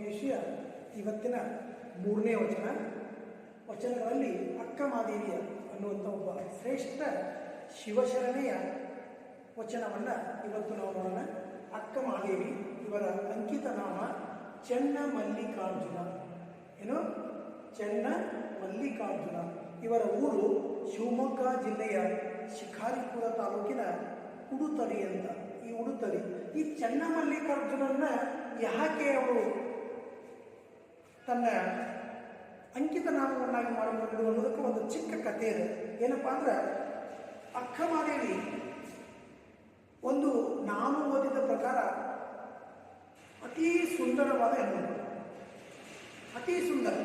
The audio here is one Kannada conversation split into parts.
ವಿಷಯ ಇವತ್ತಿನ 3ನೇ ವಚನಗಳಲ್ಲಿ ಅಕ್ಕಮಾದೇವಿಯ ಅನ್ನುವಂಥ ಒಬ್ಬ ಶ್ರೇಷ್ಠ ಶಿವಶರಣೆಯ ವಚನವನ್ನು ಇವತ್ತು ನಾವು ನೋಡೋಣ. ಅಕ್ಕಮಾದೇವಿ ಇವರ ಅಂಕಿತ ನಾಮ ಚೆನ್ನಮಲ್ಲಿಕಾರ್ಜುನ. ಏನು? ಚೆನ್ನಮಲ್ಲಿಕಾರ್ಜುನ. ಇವರ ಊರು ಶಿವಮೊಗ್ಗ ಜಿಲ್ಲೆಯ ಶಿಕಾರಿಪುರ ತಾಲೂಕಿನ ಉಡುತರಿ ಅಂತ. ಈ ಉಡುತರಿ, ಈ ಚೆನ್ನಮಲ್ಲಿಕಾರ್ಜುನನ್ನ ಯಾಕೆ ಅವರು ತನ್ನ ಅಂಕಿತ ನಾಮವನ್ನಾಗಿ ಮಾಡಿಕೊಂಡು ಅನ್ನೋದಕ್ಕೆ ಒಂದು ಚಿಕ್ಕ ಕಥೆ ಇದೆ. ಏನಪ್ಪಾ ಅಂದ್ರೆ, ಅಕ್ಕಮಾದೇವಿ ಒಂದು ನಾನು ಓದಿದ ಪ್ರಕಾರ ಅತೀ ಸುಂದರವಾದ ಹೆಣ್ಣುಮಗಳು, ಅತೀ ಸುಂದರ.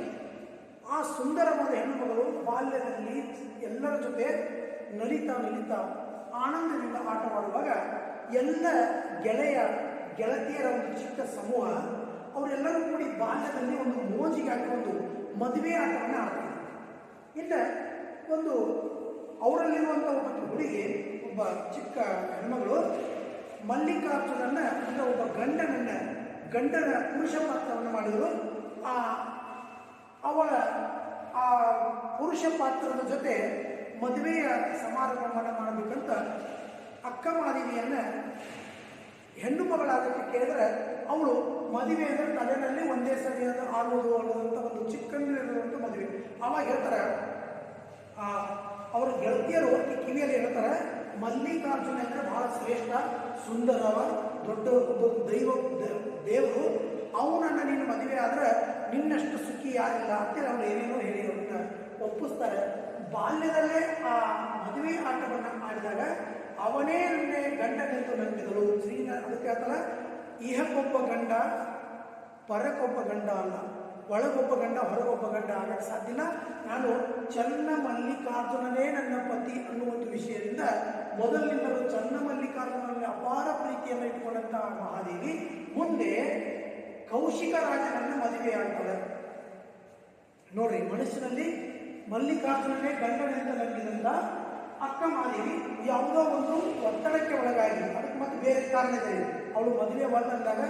ಆ ಸುಂದರವಾದ ಹೆಣ್ಣುಮಗಳು ಬಾಲ್ಯದಲ್ಲಿ ಎಲ್ಲರ ಜೊತೆ ನಲಿತಾ ಆನಂದದಿಂದ ಆಟವಾಡುವಾಗ ಎಲ್ಲ ಗೆಳತಿಯರ ಒಂದು ಚಿಕ್ಕ ಸಮೂಹ ಅವರೆಲ್ಲರೂ ಕೂಡಿ ಬಾಲ್ಯದಲ್ಲಿ ಒಂದು ಮೋಜಿಗಾಗಿ ಒಂದು ಮದುವೆ ಆಟವನ್ನು ಆಡ್ತಾರೆ. ಇಲ್ಲ ಒಂದು ಅವರಲ್ಲಿರುವಂಥ ಒಬ್ಬ ಹುಡುಗಿ, ಒಬ್ಬ ಚಿಕ್ಕ ಹೆಣ್ಮಗಳು ಮಲ್ಲಿಕಾರ್ಜುನನ್ನ ಅಂದರೆ ಒಬ್ಬ ಗಂಡನ ಪುರುಷ ಪಾತ್ರವನ್ನು ಮಾಡಿದರು. ಅವಳ ಆ ಪುರುಷ ಪಾತ್ರದ ಜೊತೆ ಮದುವೆಯ ಸಮಾರಂಭವನ್ನು ಮಾಡಬೇಕಂತ ಅಕ್ಕಮಾದೇವಿಯನ್ನ ಹೆಣ್ಣು ಮಗಳಾಗಕ್ಕೆ ಕೇಳಿದ್ರೆ, ಅವಳು ಮದುವೆ ಅಂದರೆ ತಲೆಯಲ್ಲಿ ಒಂದೇ ಸರಿ ಆಗೋದು ಅನ್ನೋದಂಥ ಒಂದು ಚಿಕ್ಕಂದಿರುವಂಥ ಮದುವೆ. ಅವಾಗ ಹೇಳ್ತಾರೆ, ಅವರ ಗೆಳತಿಯರು ಕಿವಿಯಲ್ಲಿ ಹೇಳ್ತಾರೆ, ಮಲ್ಲಿಕಾರ್ಜುನ ಅಂದರೆ ಬಹಳ ಶ್ರೇಷ್ಠ, ಸುಂದರವ, ದೊಡ್ಡ ದೇವರು, ಅವನನ್ನು ನೀನು ಮದುವೆ ಆದರೆ ನಿನ್ನಷ್ಟು ಸುಖಿ ಯಾರಿಲ್ಲ ಅಂತೇಳಿ ಅವನು ಏನೇನೋ ಹೇಳಿ ಅವ್ರನ್ನ ಒಪ್ಪಿಸ್ತಾರೆ. ಬಾಲ್ಯದಲ್ಲೇ ಆ ಮದುವೆ ಆಟವನ್ನು ಆಡಿದಾಗ ಅವನೇ ನನ್ನೇ ಗಂಡನೆಂದು ನಂಬಿದಳು. ಅದಕ್ಕೆ ಹೇಳ್ತಾರ, ಇಹಕ್ಕೊಬ್ಬ ಗಂಡ ಪರಕ್ಕೊಬ್ಬ ಗಂಡ ಅಲ್ಲ, ಒಳಗೊಬ್ಬ ಗಂಡ ಹೊರಗೊಬ್ಬ ಗಂಡ ಆಗಕ್ಕೆ ಸಾಧ್ಯ ಇಲ್ಲ. ನಾನು ಚೆನ್ನಮಲ್ಲಿಕಾರ್ಜುನನೇ ನನ್ನ ಪತಿ ಅನ್ನುವಂಥ ವಿಷಯದಿಂದ ಮೊದಲಿನಿಂದಲೂ ಚೆನ್ನಮಲ್ಲಿಕಾರ್ಜುನಲ್ಲಿ ಅಪಾರ ಪ್ರೀತಿಯನ್ನು ಇಟ್ಕೊಂಡಂತಹ ಮಹಾದೇವಿ ಮುಂದೆ ಕೌಶಿಕ ರಾಜನನ್ನ ಮದುವೆಯಾಗ್ತಾಳೆ. ನೋಡ್ರಿ, ಮನಸ್ಸಿನಲ್ಲಿ ಮಲ್ಲಿಕಾರ್ಜುನನೇ ಗಂಡನೆಂದು ನಂಬಿದಂತ ಅಕ್ಕಮಾದೇವಿ ಯಾವುದೋ ಒಂದು ಒತ್ತಡಕ್ಕೆ ಒಳಗಾಗಿ, ಅದಕ್ಕೆ ಮತ್ತೆ ಬೇರೆ ಕಾರಣ ಇದೆ. ಅವಳು ಮದುವೆ ಬಂದಾಗ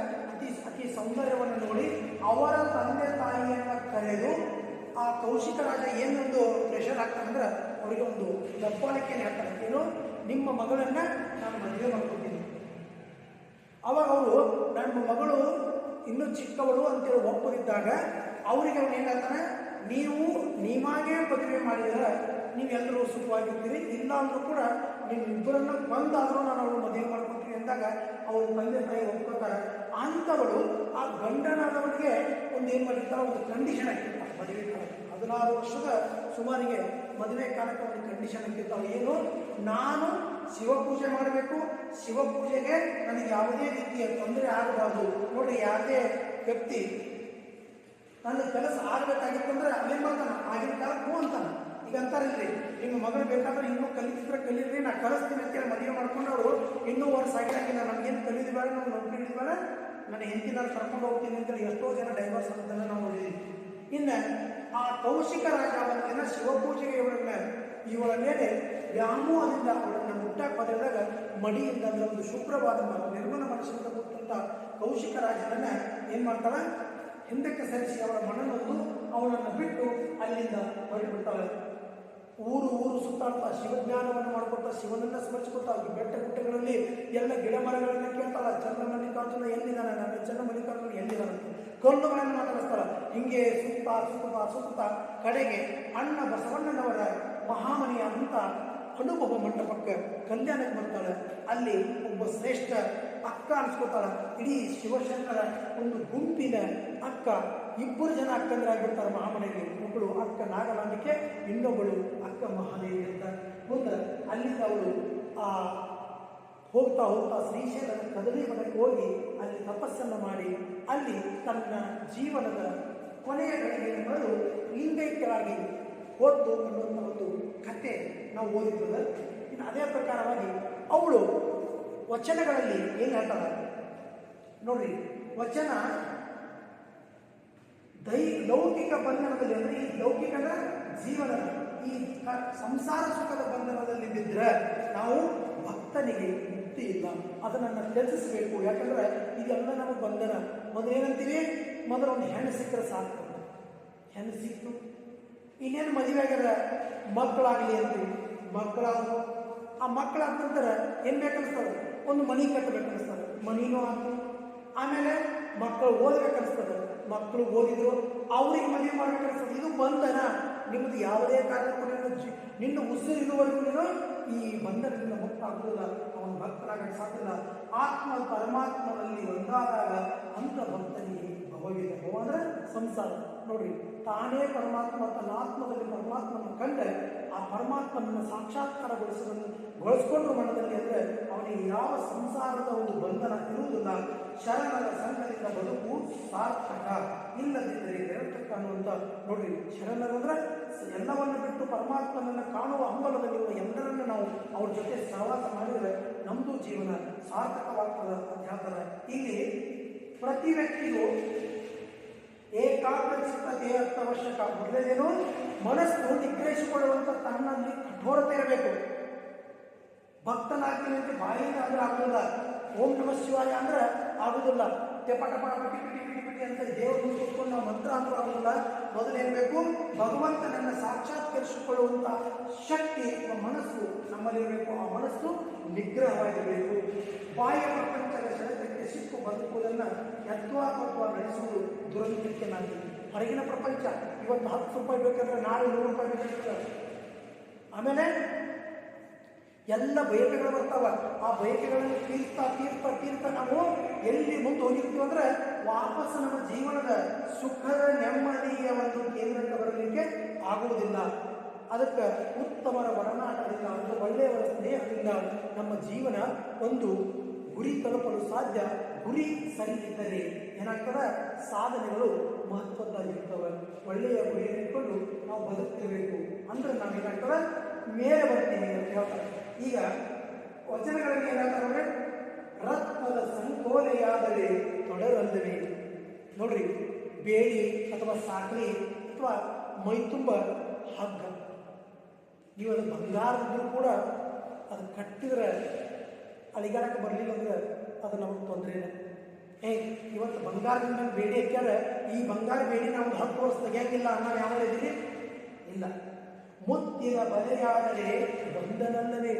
ಅತಿ ಸೌಂದರ್ಯವನ್ನು ನೋಡಿ ಅವರ ತಂದೆ ತಾಯಿಯನ್ನ ಕರೆದು ಆ ಕೌಶಿಕ ರಾಜ ಏನೊಂದು ಪ್ರೆಷರ್ ಆಗ್ತಾನೆ ಅಂದ್ರೆ ಅವರಿಗೆ ಒಂದು ದಬ್ಬಾಳಿಕೆಯನ್ನು ಹೇಳ್ತಾರೆ. ಏನು, ನಿಮ್ಮ ಮಗಳನ್ನ ನಾನು ಮದುವೆ ಮಾಡ್ಕೊತೀನಿ. ಅವಾಗ ಅವರು ನನ್ನ ಮಗಳು ಇನ್ನೂ ಚಿಕ್ಕವಳು ಅಂತೇಳಿ ಒಪ್ಪದಿದ್ದಾಗ ಅವರಿಗೆ ಅವನು ಏನು ಹೇಳ್ತಾನೆ, ನೀವಾಗೇ ಮದುವೆ ಮಾಡಿದರೆ ನೀವೆಲ್ಲರೂ ಸುಖವಾಗಿರ್ತೀರಿ, ಇಲ್ಲ ಅಂದ್ರೂ ಕೂಡ ನೀವಿಬ್ಬರನ್ನ ಬಂದಾದರೂ ನಾನು ಅವಳು ಮದುವೆ ಮಾಡ್ಕೊತೀನಿ ಅಂದಾಗ ಅವ್ರ ತಂದೆ ತಾಯಿ ಒಪ್ಕೋತಾರೆ. ಅಂಥವಳು ಆ ಗಂಡನಾದವರಿಗೆ ಒಂದು ಏನು ಮಾಡಿರ್ತಾರೆ, ಒಂದು ಕಂಡೀಷನ್ ಹಾಕಿರ್ತಾರೆ ಮದುವೆ ಕಾಲಕ್ಕೆ. 16 ವರ್ಷದ ಸುಮಾರಿಗೆ ಮದುವೆ ಕಾಲಕ್ಕೆ ಒಂದು ಕಂಡೀಷನ್ ಹಾಕಿರ್ತಾವೆ. ಏನು, ನಾನು ಶಿವಪೂಜೆ ಮಾಡಬೇಕು, ಶಿವಪೂಜೆಗೆ ನನಗೆ ಯಾವುದೇ ರೀತಿಯ ತೊಂದರೆ ಆಗಬಾರ್ದು. ನೋಡ್ರಿ, ಯಾವುದೇ ವ್ಯಕ್ತಿ ನನ್ನ ಕೆಲಸ ಆಗಬೇಕಾಗಿತ್ತು ಅಂದ್ರೆ ಅಲ್ಲೇನು ಮಾಡ್ತಾನೆ, ಆಗಿನ ಕಾಲಕ್ಕೆ ಅಂತಾನೆ. ಈಗ ಅಂತಾರಿಲ್ರಿ, ನಿಮ್ಮ ಮಗಳು ಬೇಕಾದ್ರೆ ಇನ್ನೂ ಕಲಿಯಿರಿ, ನಾ ಕಲಿಸ್ತೀನಿ ಅಂತೇಳಿ ಮದುವೆ ಮಾಡ್ಕೊಂಡು ಅವರು ಇನ್ನೂ ವರ್ಷ ಆಗಿಲ್ಲ, ನನಗೇನು ಕಲಿಯೋದು ಬೇಡ, ನಾವು ನೌಕರಿ ಹಿಡಿದು ಬೇಡ, ನನ್ನ ಹೆಂಡತಿ ನಾನು ಕರ್ಕೊಂಡು ಹೋಗ್ತೀನಿ ಅಂತೇಳಿ ಎಷ್ಟೋ ಜನ ಡೈವರ್ಸ್ ಆಗೋದನ್ನು ನಾವು ನೋಡಿದ್ದೀವಿ. ಇನ್ನು ಆ ಕೌಶಿಕ ರಾಜ ಬಂದಿನ ಶಿವಪೂಜೆಗೆ ಇವಳ ಮೇಲೆ ವ್ಯಾಮೋಹದಿಂದ ಅವಳನ್ನು ಮುಟ್ಟಾಕ್ ಬದಲಾಗ ಮಡಿಯಿಂದ ಅಂದ್ರೆ ಒಂದು ಶುಭ್ರವಾದ ನಿರ್ಮಲ ಮನಸ್ಸಿನಿಂದ ಕೊಟ್ಟಂತ ಕೌಶಿಕ ರಾಜನನ್ನ ಏನ್ ಮಾಡ್ತಾಳೆ, ಹಿಂದಕ್ಕೆ ಸರಿಸಿ ಅವಳ ಮನನೊಂದು ಅವಳನ್ನು ಬಿಟ್ಟು ಅಲ್ಲಿಂದ ಹೊರಟುಬಿಡ್ತಾಳೆ. ಊರು ಸುತ್ತಾಡ್ತಾ ಶಿವಜ್ಞಾನವನ್ನು ಮಾಡಿಕೊಡ್ತಾ ಶಿವನನ್ನ ಸ್ಮರಿಸಿಕೊಡ್ತಾ ಬೆಟ್ಟ ಗುಡ್ಡಗಳಲ್ಲಿ ಎಲ್ಲ ಗಿಡ ಮರಗಳನ್ನ ಕೇಳ್ತಾಳ, ಚೆನ್ನಮಲ್ಲಿಕಾರ್ಜುನ ಎಲ್ಲಿದ್ದಾನೆ, ನನ್ನ ಚೆನ್ನಮಲ್ಲಿಕಾರ್ಜುನ ಎಲ್ಲಿದ್ದಾನೆ, ಕಲ್ಲುಗಳನ್ನು ಮಾತಾಡಿಸ್ತಾಳ. ಹಿಂಗೆ ಸುತ್ತಾ ಕಡೆಗೆ ಅಣ್ಣ ಬಸವಣ್ಣನವರ ಮಹಾಮನಿಯ ಅಂತ ಅನುಭವ ಮಂಟಪಕ್ಕೆ ಕಲ್ಯಾಣಕ್ಕೆ ಬರ್ತಾಳೆ. ಅಲ್ಲಿ ಒಬ್ಬ ಶ್ರೇಷ್ಠ ಅಕ್ಕ ಅನ್ಸ್ಕೊತಾಳ. ಇಡೀ ಶಿವಶಂಕರ ಒಂದು ಗುಂಪಿನ ಅಕ್ಕ, 2 ಜನ ಅಕ್ಕಂದ್ರಾಗಿರ್ತಾರೆ ಮಹಾಮನೆಯಲ್ಲಿ. ಒಬ್ಬಳು ಅಕ್ಕ ನಾಗಲಾಂಬಿಕೆ, ಇನ್ನೊಬ್ಬಳು ಅಕ್ಕ ಮಹಾದೇವಿ ಅಂತ. ಮುಂದೆ ಅಲ್ಲಿಂದ ಅವಳು ಹೋಗ್ತಾ ಶ್ರೀಶೈಲದ ಕದಲಿ ಮನೆಗೆ ಹೋಗಿ ಅಲ್ಲಿ ತಪಸ್ಸನ್ನು ಮಾಡಿ ಅಲ್ಲಿ ತನ್ನ ಜೀವನದ ಕೊನೆಯ ಗಳಿಗೆಯನ್ನು ಬರೆದು ಲಿಂಗೈಕ್ಯರಾಗಿ ಹೋದ್ದು ಅನ್ನುವಂಥ ಒಂದು ಕತೆ ನಾವು ಓದಿದ್ದದ. ಇನ್ನು ಅದೇ ಪ್ರಕಾರವಾಗಿ ಅವಳು ವಚನಗಳಲ್ಲಿ ಏನು ಹೇಳ್ತಾಳೆ ನೋಡ್ರಿ, ವಚನ ಲೌಕಿಕ ಬಂಧನದಲ್ಲಿ ಅಂದರೆ ಈ ಲೌಕಿಕದ ಜೀವನದ ಈ ಸಂಸಾರ ಸುಖದ ಬಂಧನದಲ್ಲಿ ಬಿದ್ದರೆ ನಾವು ಭಕ್ತನಿಗೆ ಮುಕ್ತಿ ಇಲ್ಲ, ಅದನ್ನು ತ್ಯಜಿಸಬೇಕು. ಯಾಕಂದ್ರೆ ಇದೆಲ್ಲ ನಮ್ಮ ಬಂಧನ. ಮೊದಲೇನಂತೀವಿ, ಮೊದಲು ಒಂದು ಹೆಣ್ಣು ಸಿಕ್ಕರೆ ಸಾಕು. ಹೆಣ್ಣು ಸಿಕ್ತು, ಇನ್ನೇನು ಮದುವೆ ಆಗ್ಯಾರ, ಮಕ್ಕಳಾಗಲಿ ಅಂತೀವಿ. ಮಕ್ಕಳಾದ್ರು, ಆ ಮಕ್ಕಳಾದ ನಂತರ ಏನು ಬೇಕನ್ನಿಸ್ತದೆ, ಒಂದು ಮನೆ ಕಟ್ಟಬೇಕನ್ನಿಸ್ತದೆ, ಮನಿನೂ ಆಯ್ತು. ಆಮೇಲೆ ಮಕ್ಕಳು ಓದಬೇಕನ್ನಿಸ್ತದೆ, ಮಕ್ಕಳು ಓದಿದ್ರು, ಅವ್ರಿಗೆ ಮದುವೆ ಮಾಡ್ಬೇಕನ್ನಿಸ್ತದೆ. ಇದು ಬಂಧನ. ನಿಮ್ಮದು ಯಾವುದೇ ಕಾರಣಕ್ಕೂ ನಿನ್ನ ಉಸಿರಿರುವವರೆಗೂ ನೀನು ಈ ಬಂಧನದಿಂದ ಮುಕ್ತ ಆಗುವುದಿಲ್ಲ, ಅವನ ಭಕ್ತರಾಗಕ್ಕೆ ಸಾಧ್ಯವಿಲ್ಲ. ಆತ್ಮ ಪರಮಾತ್ಮನಲ್ಲಿ ಒಂದಾದಾಗ ಅಂತ ಭಕ್ತನಿಗೆ ಭವವಿದೆ. ಭವ ಅಂದರೆ ಸಂಸಾರ. ನೋಡ್ರಿ, ತಾನೇ ಪರಮಾತ್ಮ ತನ್ನ ಆತ್ಮದಲ್ಲಿ ಪರಮಾತ್ಮನ ಕಂಡ್ರೆ ಆ ಪರಮಾತ್ಮನನ್ನು ಸಾಕ್ಷಾತ್ಕಾರಗೊಳಿಸಿಕೊಂಡ್ರು ಮನದಲ್ಲಿ ಅಂದರೆ ಅವನಿಗೆ ಯಾವ ಸಂಸಾರದ ಒಂದು ಬಂಧನ ಇರುವುದಿಲ್ಲ. ಶರಣರ ಸಂಘದಿಂದ ಬದುಕು ಸಾರ್ಥಕ, ಇಲ್ಲದಿದ್ದರೆ ನಿರರ್ಥಕ ಅನ್ನುವಂಥ. ನೋಡ್ರಿ, ಶರಣರಂದ್ರೆ ಎಲ್ಲವನ್ನು ಬಿಟ್ಟು ಪರಮಾತ್ಮನನ್ನು ಕಾಣುವ ಹಂಬಲದಲ್ಲಿರುವ ಎಲ್ಲರನ್ನು ನಾವು ಅವ್ರ ಜೊತೆ ಸಹವಾಸ ಮಾಡಿದರೆ ನಮ್ಮದು ಜೀವನ ಸಾರ್ಥಕವಾಗ್ತದೆ ಅಂತ ಹೇಳ್ತಾರೆ. ಇಲ್ಲಿ ಪ್ರತಿ ವ್ಯಕ್ತಿಗೂ ಏಕಾಗ್ರಚಿತ್ತತೆ ಅತ್ಯವಶ್ಯಕ. ಮೊದಲೇನೇನು, ಮನಸ್ಸು ನಿಗ್ರಹಿಸಿಕೊಳ್ಳುವಂಥ ತನ್ನಲ್ಲಿ ಕಠೋರತೆ ಇರಬೇಕು. ಭಕ್ತನಾಗ್ತೀನಿ ಅಂತ ಬಾಯಿಂದ ಅಂದ್ರೆ ಆಗುದಿಲ್ಲ. ಓಂ ನಮ ಶಿವಾಯ ಅಂದ್ರೆ ಆಗುದಿಲ್ಲ. ಟೆಪ ಟಪ ಪಿಟಿ ಪಿಟಿ ಪಿಟಿ ಪಿಟಿ ಅಂತ ದೇವರು ಕೂತ್ಕೊಂಡು ನಾವು ಮಂತ್ರ ಅಂದ್ರೂ ಆಗುದಿಲ್ಲ. ಮೊದಲೇನಬೇಕು, ಭಗವಂತನನ್ನು ಸಾಕ್ಷಾತ್ಕರಿಸಿಕೊಳ್ಳುವಂಥ ಶಕ್ತಿ ಮನಸ್ಸು ನಮ್ಮಲ್ಲಿರಬೇಕು. ಆ ಮನಸ್ಸು ನಿಗ್ರಹವಾಗಿರಬೇಕು. ಬಾಹ್ಯ ಪ್ರಪಂಚದ ಸೆಳೆತಕ್ಕೆ ಸಿಕ್ಕು ಬದುಕುವುದನ್ನು ಯತ್ವಾಪತ್ವ ನಡೆಸುವುದು ದುರಂತಕ್ಕೆ ನಾಂದಿ. ಹೊರಗಿನ ಪ್ರಪಂಚ ಇವತ್ತು 10 ರೂಪಾಯಿ ಬೇಕಾದ್ರೆ ನಾಳೆ 100 ರೂಪಾಯಿ ಬೇಕಾಗ್ತದೆ. ಆಮೇಲೆ ಎಲ್ಲ ಬಯಕೆಗಳು ಬರ್ತಾವ. ಆ ಬಯಕೆಗಳನ್ನು ತೀರ್ಥ ತೀರ್ಥ ತೀರ್ಥ ನಾವು ಎಲ್ಲಿ ಮುಂದೆ ಹೋಗಿರ್ತೀವಿ ಅಂದರೆ ವಾಪಸ್ ನಮ್ಮ ಜೀವನದ ಸುಖದ ನೆಮ್ಮದಿಯ ಒಂದು ಕೇಂದ್ರಕ್ಕೆ ಬರಲಿಕ್ಕೆ ಆಗುವುದಿಲ್ಲ. ಅದಕ್ಕೆ ಉತ್ತಮರ ಒಡನಾಟದಿಂದ, ಒಂದು ಒಳ್ಳೆಯವರ ಸ್ನೇಹದಿಂದ ನಮ್ಮ ಜೀವನ ಒಂದು ಗುರಿ ತಲುಪಲು ಸಾಧ್ಯ. ಗುರಿ ಸರಿ ಇದ್ದರೆ ಏನಾಗ್ತದೆ, ಸಾಧನೆಗಳು ಮಹತ್ವದ್ದಾಗಿರ್ತವೆ. ಒಳ್ಳೆಯ ಗುರಿಯನ್ನು ಇಟ್ಕೊಂಡು ನಾವು ಬದುಕ್ತಿರಬೇಕು ಅಂದ್ರೆ ನಾವೇನಾಗ್ತದೆ, ಮೇಲೆ ಬರ್ತೀವಿ ಅಂತ ಹೇಳ್ತಾರೆ. ಈಗ ವಚನಗಳಲ್ಲಿ ಏನಾಗ್ತಾರೆ, ರತ್ನದ ಸಂಕೋಲೆಯಾದರೆ ತೊಡರಲ್ಲವೇ. ನೋಡ್ರಿ, ಬೇಡಿ ಅಥವಾ ಸಾಕಲಿ ಅಥವಾ ಮೈತುಂಬ ಹಗ್ಗ, ನೀವು ಅದು ಬಂಗಾರದಿದ್ರೂ ಕೂಡ ಅದು ಕಟ್ಟಿದ್ರೆ ಅಲಿಗಾಡಕ್ಕೆ ಬರಲಿಲ್ಲ ಅಂದ್ರೆ ಅದು ನಮಗೆ ತೊಂದರೆನೇ. ಇವತ್ತು ಬಂಗಾರದಿಂದ ಬೇಡಿ ಹಾಕ್ಯಾರ, ಈ ಬಂಗಾರ ಬೇಡಿ ನಾವು 10 ವರ್ಷ ತೆಗಿಯಂಗಿಲ್ಲ ಅನ್ನೋ ಯಾವ ಇದ್ದೀರಿ ಇಲ್ಲ. ಮುತ್ತಿನ ಬಲೆಯಾದರೆ ಬಂಧನಲ್ಲವೇ.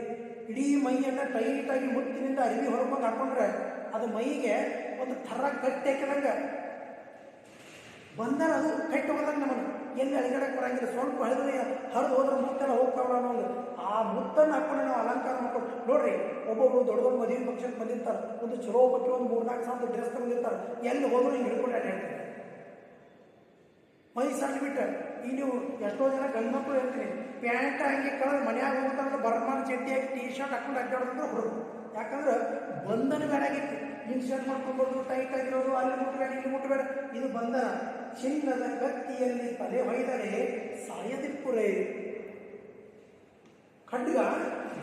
ಇಡೀ ಮೈಯನ್ನು ಟೈಟಾಗಿ ಮುತ್ತಿನಿಂದ ಅರಿವಿ ಹೊರಕೊಂಡು ಹಾಕೊಂಡ್ರೆ ಅದು ಮೈಗೆ ಒಂದು ಥರ ಕಟ್ಟಿ ಹಾಕಿದಂಗೆ ಬಂಧನ. ಅದು ಕಟ್ಟಿ ಹೋದಂಗೆ ನಮ್ಮನ್ನು ಎಲ್ಲಿ ಅಳಿಗಡಕ್ಕೆ ಬರಂಗಿಲ್ಲ. ಸ್ವಲ್ಪ ಹರಿದು ಹೋದ್ರೆ ಮುತ್ತೆಲ್ಲ ಹೋಗ್ತಾವಲ್ಲ ಅನ್ನೋದು. ಆ ಮುತ್ತನ್ನು ಹಾಕೊಂಡು ನಾವು ಅಲಂಕಾರ ಮಾಡ್ಕೊಂಡು ನೋಡ್ರಿ, ಒಬ್ಬೊಬ್ರು ದೊಡ್ಡ ದೊಡ್ಡ ಮದುವೆ ಫಂಕ್ಷನ್ ಬಂದಿರ್ತಾರೆ, ಒಂದು ಚಲೋ ಬಗ್ಗೆ ಒಂದು 3-4 ಸಾವಿರ ಡ್ರೆಸ್ ಬಂದಿರ್ತಾರೆ. ಎಲ್ಲಿ ಹೋದ್ರು ಹಿಂಗೆ ಹಿಡ್ಕೊಂಡು ಅಡ್ಡಾಡ್ತಾರೆ. ಮೈ ಸಣ್ಣ ಬಿಟ್ಟು ಈ ನೀವು ಎಷ್ಟೋ ಜನ ಗಂಡು ಮಕ್ಕಳು ಹೇಳ್ತೀನಿ, ಪ್ಯಾಂಟ್ ಹಂಗೆ ಕಳೆದು ಮನೆಯಾಗ ಹೋಗ್ತಾರೆ, ಬರ್ಮಾನ ಚಡ್ಡಿ ಹಾಕಿ ಟೀ ಶರ್ಟ್ ಹಾಕೊಂಡು ಅಡ್ಡಾಡೋದಂದ್ರೆ ಹುಡುಗರು. ಯಾಕಂದ್ರೆ ಬಂಧನ ಬೇಡಾಗಿತ್ತು. ಇನ್ ಶರ್ಟ್ ಮಾಡ್ಕೊಂಡು ಟೈಟ್ ಆಗಿರೋದು, ಅಲ್ಲಿ ಮುಟ್ಟಬೇಡ ಇಲ್ಲಿ ಮುಟ್ಟಬೇಡ, ಇದು ಬಂಧನ. ಚಿನ್ನದ ಕತ್ತಿಯಲ್ಲಿ ತಲೆ ಹೊಯ್ದರೆ ಸಾಯದಿಪ್ಪುರೇ. ಖಡ್ಗ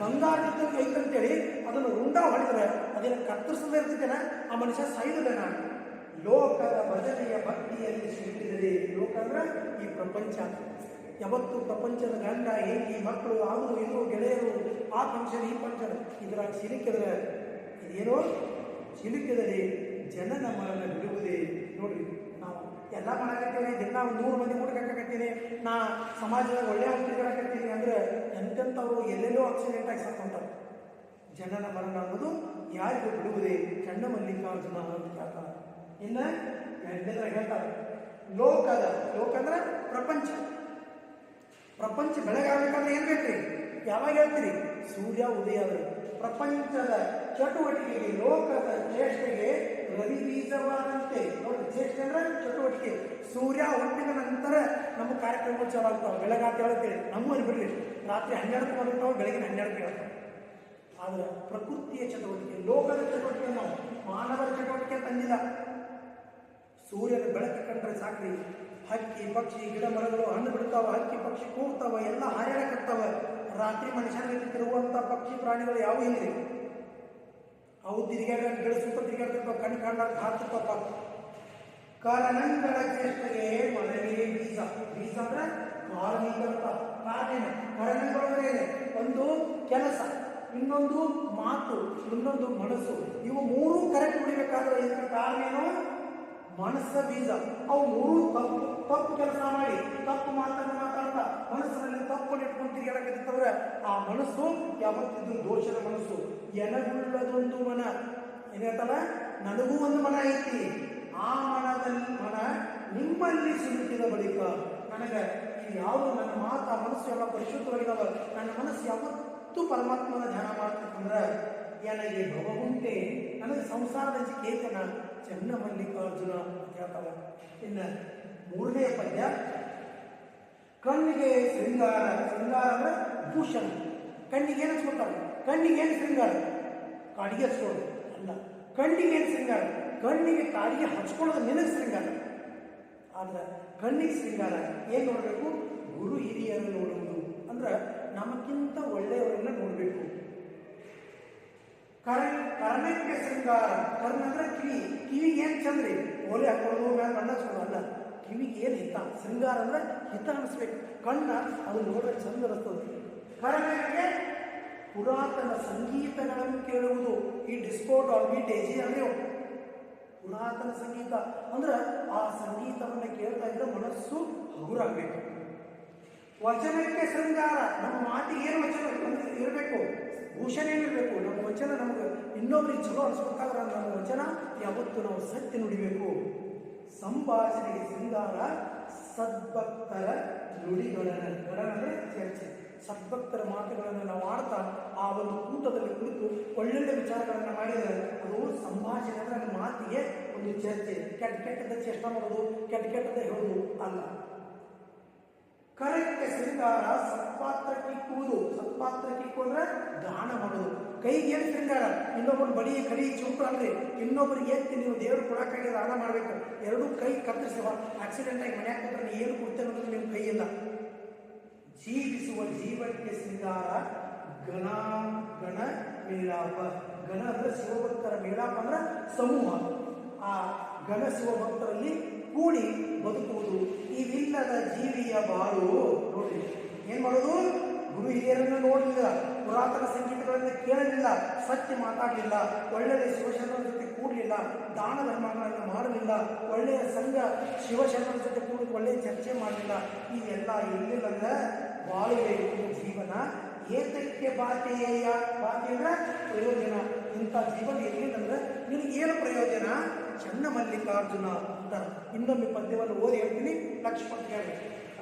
ಬಂಗಾರದ ಐತಂತೇಳಿ ಅದನ್ನು ರುಂಡ ಹೊಡೆದ್ರೆ ಅದನ್ನು ಕತ್ತರಿಸದೇ ಇರ್ತಿದ್ದೇನೆ, ಆ ಮನುಷ್ಯ ಸಾಯುವುದಿಲ್ಲ. ನಾನು ಲೋಕದ ಭಜನೆಯ ಭಕ್ತಿಯಲ್ಲಿ ಸಿಕ್ಕಿದರೆ, ಲೋಕ ಅಂದ್ರೆ ಈ ಪ್ರಪಂಚ. ಯಾವತ್ತು ಪ್ರಪಂಚದ ಗಂಡ ಹೆಂಡತಿ ಮಕ್ಕಳು ಅವರು ಇದು ಗೆಳೆಯರು, ಆ ಫಂಕ್ಷನ್ ಈ ಫಂಕ್ಷನ್ ಇದರಾಗ ಸಿಲುಕಿದ್ರೆ ಇದೇನೋ ಸಿಲುಕಿದರೆ ಜನನ ಮರಣ ಬಿಡುವುದೇ. ನೋಡ್ರಿ, ನಾವು ಎಲ್ಲ ಮಾಡಕತ್ತೀವಿ, ದಿನ 100 ಮಂದಿ ಊಟಕ್ಕಾಕತ್ತೀನಿ, ನಾ ಸಮಾಜದಾಗ ಒಳ್ಳೆಯ ತಿರ್ಗಾಡಕತ್ತೀನಿ ಅಂದ್ರೆ ಎಂತೆಂಥವ್ರು ಎಲ್ಲೆಲ್ಲೋ ಆಕ್ಸಿಡೆಂಟ್ ಆಗಿ ಸಾಕೊಂತಾರೆ. ಜನನ ಮರಣ ಅನ್ನೋದು ಯಾರಿಗೂ ಬಿಡುವುದೇ. ಚಂಡ ಮಲ್ಲಿಕಾರ್ಜುನ ಅಂತ ಹೇಳ್ತಾರೆ. ಇನ್ನು ಎರಡನೇದ್ರಾಗ ಹೇಳ್ತಾರೆ, ಲೋಕದ, ಲೋಕ ಅಂದ್ರೆ ಪ್ರಪಂಚ. ಪ್ರಪಂಚ ಬೆಳಗಾಗಬೇಕಾದ್ರೆ ಏನು ಬೇಕ್ರಿ? ಯಾವಾಗ ಹೇಳ್ತೀರಿ? ಸೂರ್ಯ ಉದಯ ಆದರೆ. ಪ್ರಪಂಚದ ಚಟುವಟಿಕೆಗೆ, ಲೋಕದ ಚೇಷ್ಟೆಗೆ ರವಿ ಬೀಜವಾದಂತೆ. ನೋಡಿ, ಚೇಷ್ಟೆ ಅಂದ್ರೆ ಚಟುವಟಿಕೆ. ಸೂರ್ಯ ಹುಟ್ಟಿದ ನಂತರ ನಮ್ಮ ಕಾರ್ಯಕ್ರಮಗಳು ಚಾಲು ಆಗ್ತಾವೆ. ಬೆಳಗಾತ ಹೇಳ್ತೇವೆ, ನಮ್ಮಲ್ಲಿ ಬಿಡಲಿ ರಾತ್ರಿ 12ಕ್ಕೆ ಬಂದಿರ್ತಾವೆ, ಬೆಳಗಿನ 12ಕ್ಕೆ ಹೇಳ್ತಾವೆ. ಆದರೆ ಪ್ರಕೃತಿಯ ಚಟುವಟಿಕೆ, ಲೋಕದ ಚಟುವಟಿಕೆ ನಾವು ಮಾನವರ ಚಟುವಟಿಕೆ ತಂದಿಲ್ಲ. ಸೂರ್ಯನ ಬೆಳಕು ಕಂಡ್ರೆ ಸಾಕ್ರಿ, ಹಕ್ಕಿ ಪಕ್ಷಿ ಗಿಡ ಮರಗಳು ಹಣ್ಣು ಬಿಡ್ತಾವ, ಹಕ್ಕಿ ಪಕ್ಷಿ ಕೂಗ್ತಾವ, ಎಲ್ಲ ಹಾರಾಡಕತ್ತಾವ. ರಾತ್ರಿ ಮನುಷ್ಯನಿಗೆ ತಿರುಗುವಂಥ ಪಕ್ಷಿ ಪ್ರಾಣಿಗಳು ಯಾವ ಇಲ್ರಿ. ಅವು ತಿರುಗಾಡ ಗಿಡ ಸುತ್ತ ತಿರುಗಾಡ್ತಿರ್ತಾವ, ಕಣ್ಣು ಕಂಡಾಗ ಹಾಕ್ತಿರ್ತಾವ. ಕಾರಣಗಳ ಚೇಷ್ಟೆಗೆ ಮಳೆಗೆ ಬೀಜ. ಬೀಜ ಅಂದ್ರೆ ಕಾರ್ಮಿಕ ಕಾರಣ. ಕಾರಣಗಳಂದ್ರೆ ಒಂದು ಕೆಲಸ, ಇನ್ನೊಂದು ಮಾತು, ಇನ್ನೊಂದು ಮನಸ್ಸು. ಇವು ಮೂರೂ ಕರೆಕ್ಟ್ ಹೊಡಿಬೇಕಾದ್ರೆ ಇದಕ್ಕೆ ಕಾರಣ ಏನು? ಮನಸ್ಸ ಬೀಜ. ಅವು ಮೂರು ತಪ್ಪು ತಪ್ಪು ಕೆಲಸ ಮಾಡಿ ತಪ್ಪು ಮಾತನ್ನು ಮಾತಾಡ್ತಾ ಮನಸ್ಸಿನಲ್ಲಿ ತಪ್ಪನ್ನು ಇಟ್ಕೊಂಡು ತಿರುಗಾಡಕತ್ತಿತ್ತವ್ರೆ ಆ ಮನಸ್ಸು ಯಾವತ್ತಿದ್ರು ದೋಷದ ಮನಸ್ಸು. ಎನಗುಳ್ಳದೊಂದು ಮನ ಏನೇತಲ್ಲ, ನನಗೂ ಒಂದು ಮನ ಐತಿ, ಆ ಮನ ನಿಮ್ಮಲ್ಲಿ ಸಿಲುಕಿದ ಬಳಿಕ ನನಗೆ ಇದು ಯಾವುದು ನನ್ನ ಮಾತು ಆ ಮನಸ್ಸು ಎಲ್ಲ ಪರಿಶುದ್ಧವಾಗಿದ್ದಾವ, ನನ್ನ ಮನಸ್ಸು ಯಾವತ್ತೂ ಪರಮಾತ್ಮನ ಧ್ಯಾನ ಮಾಡ್ತಕ್ಕಂದ್ರೆ ನನಗೆ ಭವ ಉಂಟೆ, ನನಗೆ ಸಂಸಾರದ ಚೇತನ ಚೆನ್ನ ಮಲ್ಲಿಕಾರ್ಜುನ ಅಂತ ಹೇಳ್ತಾವ. ಇನ್ನು ಮೂರನೇ ಪದ್ಯ, ಕಣ್ಣಿಗೆ ಶೃಂಗಾರ. ಶೃಂಗಾರ ಅಂದ್ರೆ ಭೂಷಣ. ಕಣ್ಣಿಗೆ ಏನು ಹಚ್ಕೊತಾರೆ? ಕಣ್ಣಿಗೆ ಏನು ಶೃಂಗಾರ? ಕಾಡಿಗೆ ಹಚ್ಕೊಳ್ಳೋದು ಅಲ್ಲ. ಕಣ್ಣಿಗೆ ಏನು ಶೃಂಗಾರ? ಕಣ್ಣಿಗೆ ಕಾಡಿಗೆ ಹಚ್ಕೊಳ್ಳೋದು ನಿನಗೆ ಶೃಂಗಾರ. ಆದ್ರೆ ಕಣ್ಣಿಗೆ ಶೃಂಗಾರ ಏನು ನೋಡಬೇಕು? ಗುರು ಹಿರಿಯರು ನೋಡುವುದು. ಅಂದ್ರೆ ನಮಗಿಂತ ಒಳ್ಳೆಯವರನ್ನ ನೋಡಬೇಕು. ಕರ್ಣಕ್ಕೆ ಶೃಂಗಾರ. ಕರ್ಣ ಅಂದ್ರೆ ಕಿವಿ. ಕಿವಿಗೆ ಏನು ಚಂದ್ರಿ? ಓಲೆ ಹಾಕೊಳ್ಳೋದು, ಮ್ಯಾಲ ಬಣ್ಣ ಹಚ್ಕೊಳ್ಳೋದು ಅಲ್ಲ. ಕಿವಿಗೆ ಏನು ಹಿತ? ಶೃಂಗಾರ ಅಂದ್ರೆ ಹಿತ ಅನಿಸ್ಬೇಕು. ಕಣ್ಣ ಅದು ನೋಡ್ರೆ ಚಂದ ಅನಿಸ್ತದೆ. ಕರ್ಣಕ್ಕೆ ಪುರಾತನ ಸಂಗೀತಗಳನ್ನು ಕೇಳುವುದು. ಈ ಡಿಸ್ಕೋ ಡಾಲ್ಬಿ ಡೇಜಿ ಅಂದ್ರೆ ಪುರಾತನ ಸಂಗೀತ ಅಂದ್ರೆ ಆ ಸಂಗೀತವನ್ನು ಕೇಳ್ತಾ ಇದ್ರೆ ಮನಸ್ಸು ಹಗುರಾಗಬೇಕು. ವಚನಕ್ಕೆ ಶೃಂಗಾರ. ನಮ್ಮ ಮಾತಿಗೆ ಏನು ವಚನ ಇರಬೇಕು? ಭೂಷಣ ಏನಿರಬೇಕು? ನಮ್ಮ ವಚನ ನಮಗೆ ಇನ್ನೊಬ್ರಿಗೆ ಚಲೋ ಅನಿಸ್ಬೇಕಾದ್ರೆ ನಮ್ಮ ವಚನ ಯಾವತ್ತು ನಾವು ಸತ್ಯ ನುಡಿಬೇಕು. ಸಂಭಾಷಣೆಗೆ ಶೃಂಗಾರ. ಸದ್ಭಕ್ತರ ನುಡಿಗಳನ್ನು, ಗಳಂದ್ರೆ ಚರ್ಚೆ, ಸದ್ಭಕ್ತರ ಮಾತುಗಳನ್ನು ನಾವು ಆಡ್ತಾ ಆ ಒಂದು ಕೂಟದಲ್ಲಿ ಕುಳಿತು ಒಳ್ಳೊಳ್ಳೆ ವಿಚಾರಗಳನ್ನು ಮಾಡಿದರೆ ಅದು ಸಂಭಾಷಣೆ. ಅಂದರೆ ನಮ್ಮ ಮಾತಿಗೆ ಒಂದು ಚರ್ಚೆ. ಕೆಟ್ಟದ ಚೇಷ್ಟ ಮಾಡೋದು, ಕೆಟ್ಟದ ಹೇಳೋದು ಅಲ್ಲ. ಕರೆಕ್ಟ್ ಶೃಂಗಾರ. ಸತ್ಪಾತ್ರ ಕಿಕ್ಕುವುದು. ಸತ್ಪಾತ್ರ ಕಿಕ್ಕು ಅಂದ್ರೆ ದಾನ ಮಾಡೋದು. ಕೈಗೆ ಏನು ಶೃಂಗಾರ? ಇನ್ನೊಬ್ಬರು ಬಡಿ ಕಡಿ ಚೂಪು ಅಂದ್ರೆ ಇನ್ನೊಬ್ಬರಿಗೆ ಎತ್ತಿ ನೀವು ದೇವರು ಕೊಡಕ್ಕಾಗಿ ದಾನ ಮಾಡಬೇಕು. ಎರಡೂ ಕೈ ಕತ್ತರಿಸುವ. ಆಕ್ಸಿಡೆಂಟ್ ಆಗಿ ಮನೆಯಾಗ ಕೊಟ್ಟರೆ ಏನು ಕೊಡ್ತೇನೆ ಅನ್ನೋದು ನಿಮ್ಮ ಕೈಯಿಲ್ಲ. ಜೀವಿಸುವ ಜೀವಕ್ಕೆ ಶೃಂಗಾರ. ಗಣ ಮೇಳಾಪ. ಗಣ ಅಂದ್ರೆ ಶಿವಭಕ್ತರ ಮೇಳಾಪ ಅಂದ್ರೆ ಸಮೂಹ. ಆ ಗಣ ಶಿವಭಕ್ತರಲ್ಲಿ ಕೂಡಿ ಬದುಕುವುದು. ಇವಿಲ್ಲದ ಜೀವಿಯ ಬಾಳು. ನೋಡಿ ಏನ್ ಮಾಡೋದು? ಗುರು ಹಿರಿಯರನ್ನು ನೋಡಲಿಲ್ಲ, ಪುರಾತನ ಸಂಗೀತಗಳನ್ನು ಕೇಳಲಿಲ್ಲ, ಸತ್ಯ ಮಾತಾಡಲಿಲ್ಲ, ಒಳ್ಳೆಯ ಶಿವಶರಣರ ಜೊತೆ ಕೂಡಲಿಲ್ಲ, ದಾನ ಧರ್ಮಗಳನ್ನು ಮಾಡಲಿಲ್ಲ, ಒಳ್ಳೆಯ ಸಂಘ ಶಿವಶರಣರ ಜೊತೆ ಕೂಡಿ ಒಳ್ಳೆಯ ಚರ್ಚೆ ಮಾಡಲಿಲ್ಲ. ಇದೆಲ್ಲ ಎಲ್ಲಿಲ್ಲ ಬಾಳುವ ಜೀವನ ಏತಕ್ಕೆ ಬಾತೆಯ. ಬಾತೆ ಅಂದ್ರೆ ಪ್ರಯೋಜನ. ಇಂಥ ಜೀವನ ಎಲ್ಲಿಲ್ಲಂದ್ರೆ ನಿನಗೇನು ಪ್ರಯೋಜನ? ಚೆನ್ನ ಮಲ್ಲಿಕಾರ್ಜುನ ಅಂತ ಇನ್ನೊಮ್ಮೆ ಪದ್ಯವನ್ನು ಓದಿ ಹೇಳ್ತೀನಿ, ಲಕ್ಷ್ಮಣ ಹೇಳಿ.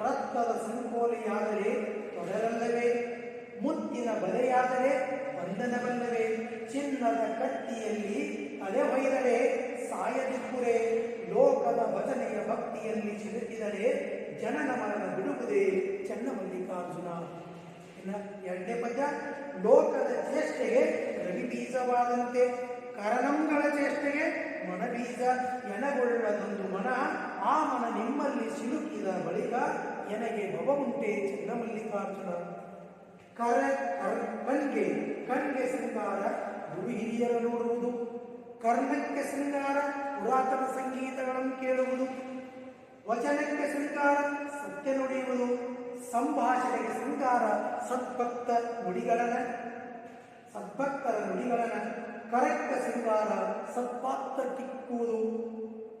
ರಕ್ತದ ಸಂಕೋಲೆಯಾದರೆ ತೊಡರಲ್ಲವೇ, ಮುತ್ತಿನ ಬಲೆಯಾದರೆ ಬಂಧನವಲ್ಲವೇ, ಚಿನ್ನದ ಕಟ್ಟಿಯಲ್ಲಿ ತಲೆ ಹೊಯ್ದರೆ ಸಾಯದಿಕ್ಕುರೆ, ಲೋಕದ ಭಜನೆಯ ಭಕ್ತಿಯಲ್ಲಿ ಸಿಲುಕಿದರೆ ಜನನ ಮರಣ ಬಿಡುವುದೇ ಚೆನ್ನ ಮಲ್ಲಿಕಾರ್ಜುನ. ಇನ್ನು ಎರಡನೇ ಪದ್ಯ, ಲೋಕದ ಚೇಷ್ಟೆಗೆ ರವಿ ಬೀಜವಾದಂತೆ, ಕರಣಂಗಳ ಚೇಷ್ಟೆಗೆ ಮನ ಬೀಜ. ಎನಗೊಳ್ಳದೊಂದು ಮನ, ಆ ಮನ ನಿಮ್ಮಲ್ಲಿ ಸಿಲುಕಿದ ಬಳಿಕ ಎನಗೆ ಭವ ಉಂಟೆ ಚೆನ್ನ ಮಲ್ಲಿಕಾರ್ಜುನ. ಕಣ್ಗೆ ಶೃಂಗಾರ. ಗುರು ಹಿರಿಯರ ನೋಡುವುದು. ಕರ್ಣಕ್ಕೆ ಶೃಂಗಾರ. ಪುರಾತನ ಸಂಗೀತಗಳನ್ನು ಕೇಳುವುದು. ವಚನಕ್ಕೆ ಶೃಂಗಾರ. ಸತ್ಯ ನುಡಿಯುವುದು. ಸಂಭಾಷಣೆಗೆ ಶೃಂಗಾರ. ಸದ್ಭಕ್ತರ ನುಡಿಗಳನ್ನ. ಕರೆಕ್ಟ್ ಶೃಂಗಾರ. ಸತ್ಪಾತ್ರ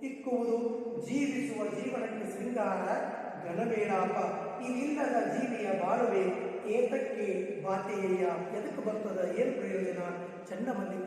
ಇಕ್ಕುವುದು. ಜೀವಿಸುವ ಜೀವನಕ್ಕೆ ಶೃಂಗಾರ. ಗಣಬೇಡಾಪ. ಇವಿಲ್ಲದ ಜೀವಿಯ ಬಾಳುವೆ ಏತಕ್ಕೆ ಬಾತೆಯ. ಎದಕ್ಕೆ ಬರ್ತದ? ಏನು ಪ್ರಯೋಜನ? ಚೆನ್ನ ಮಲ್ಲಿಕಾರ್ಜುನ.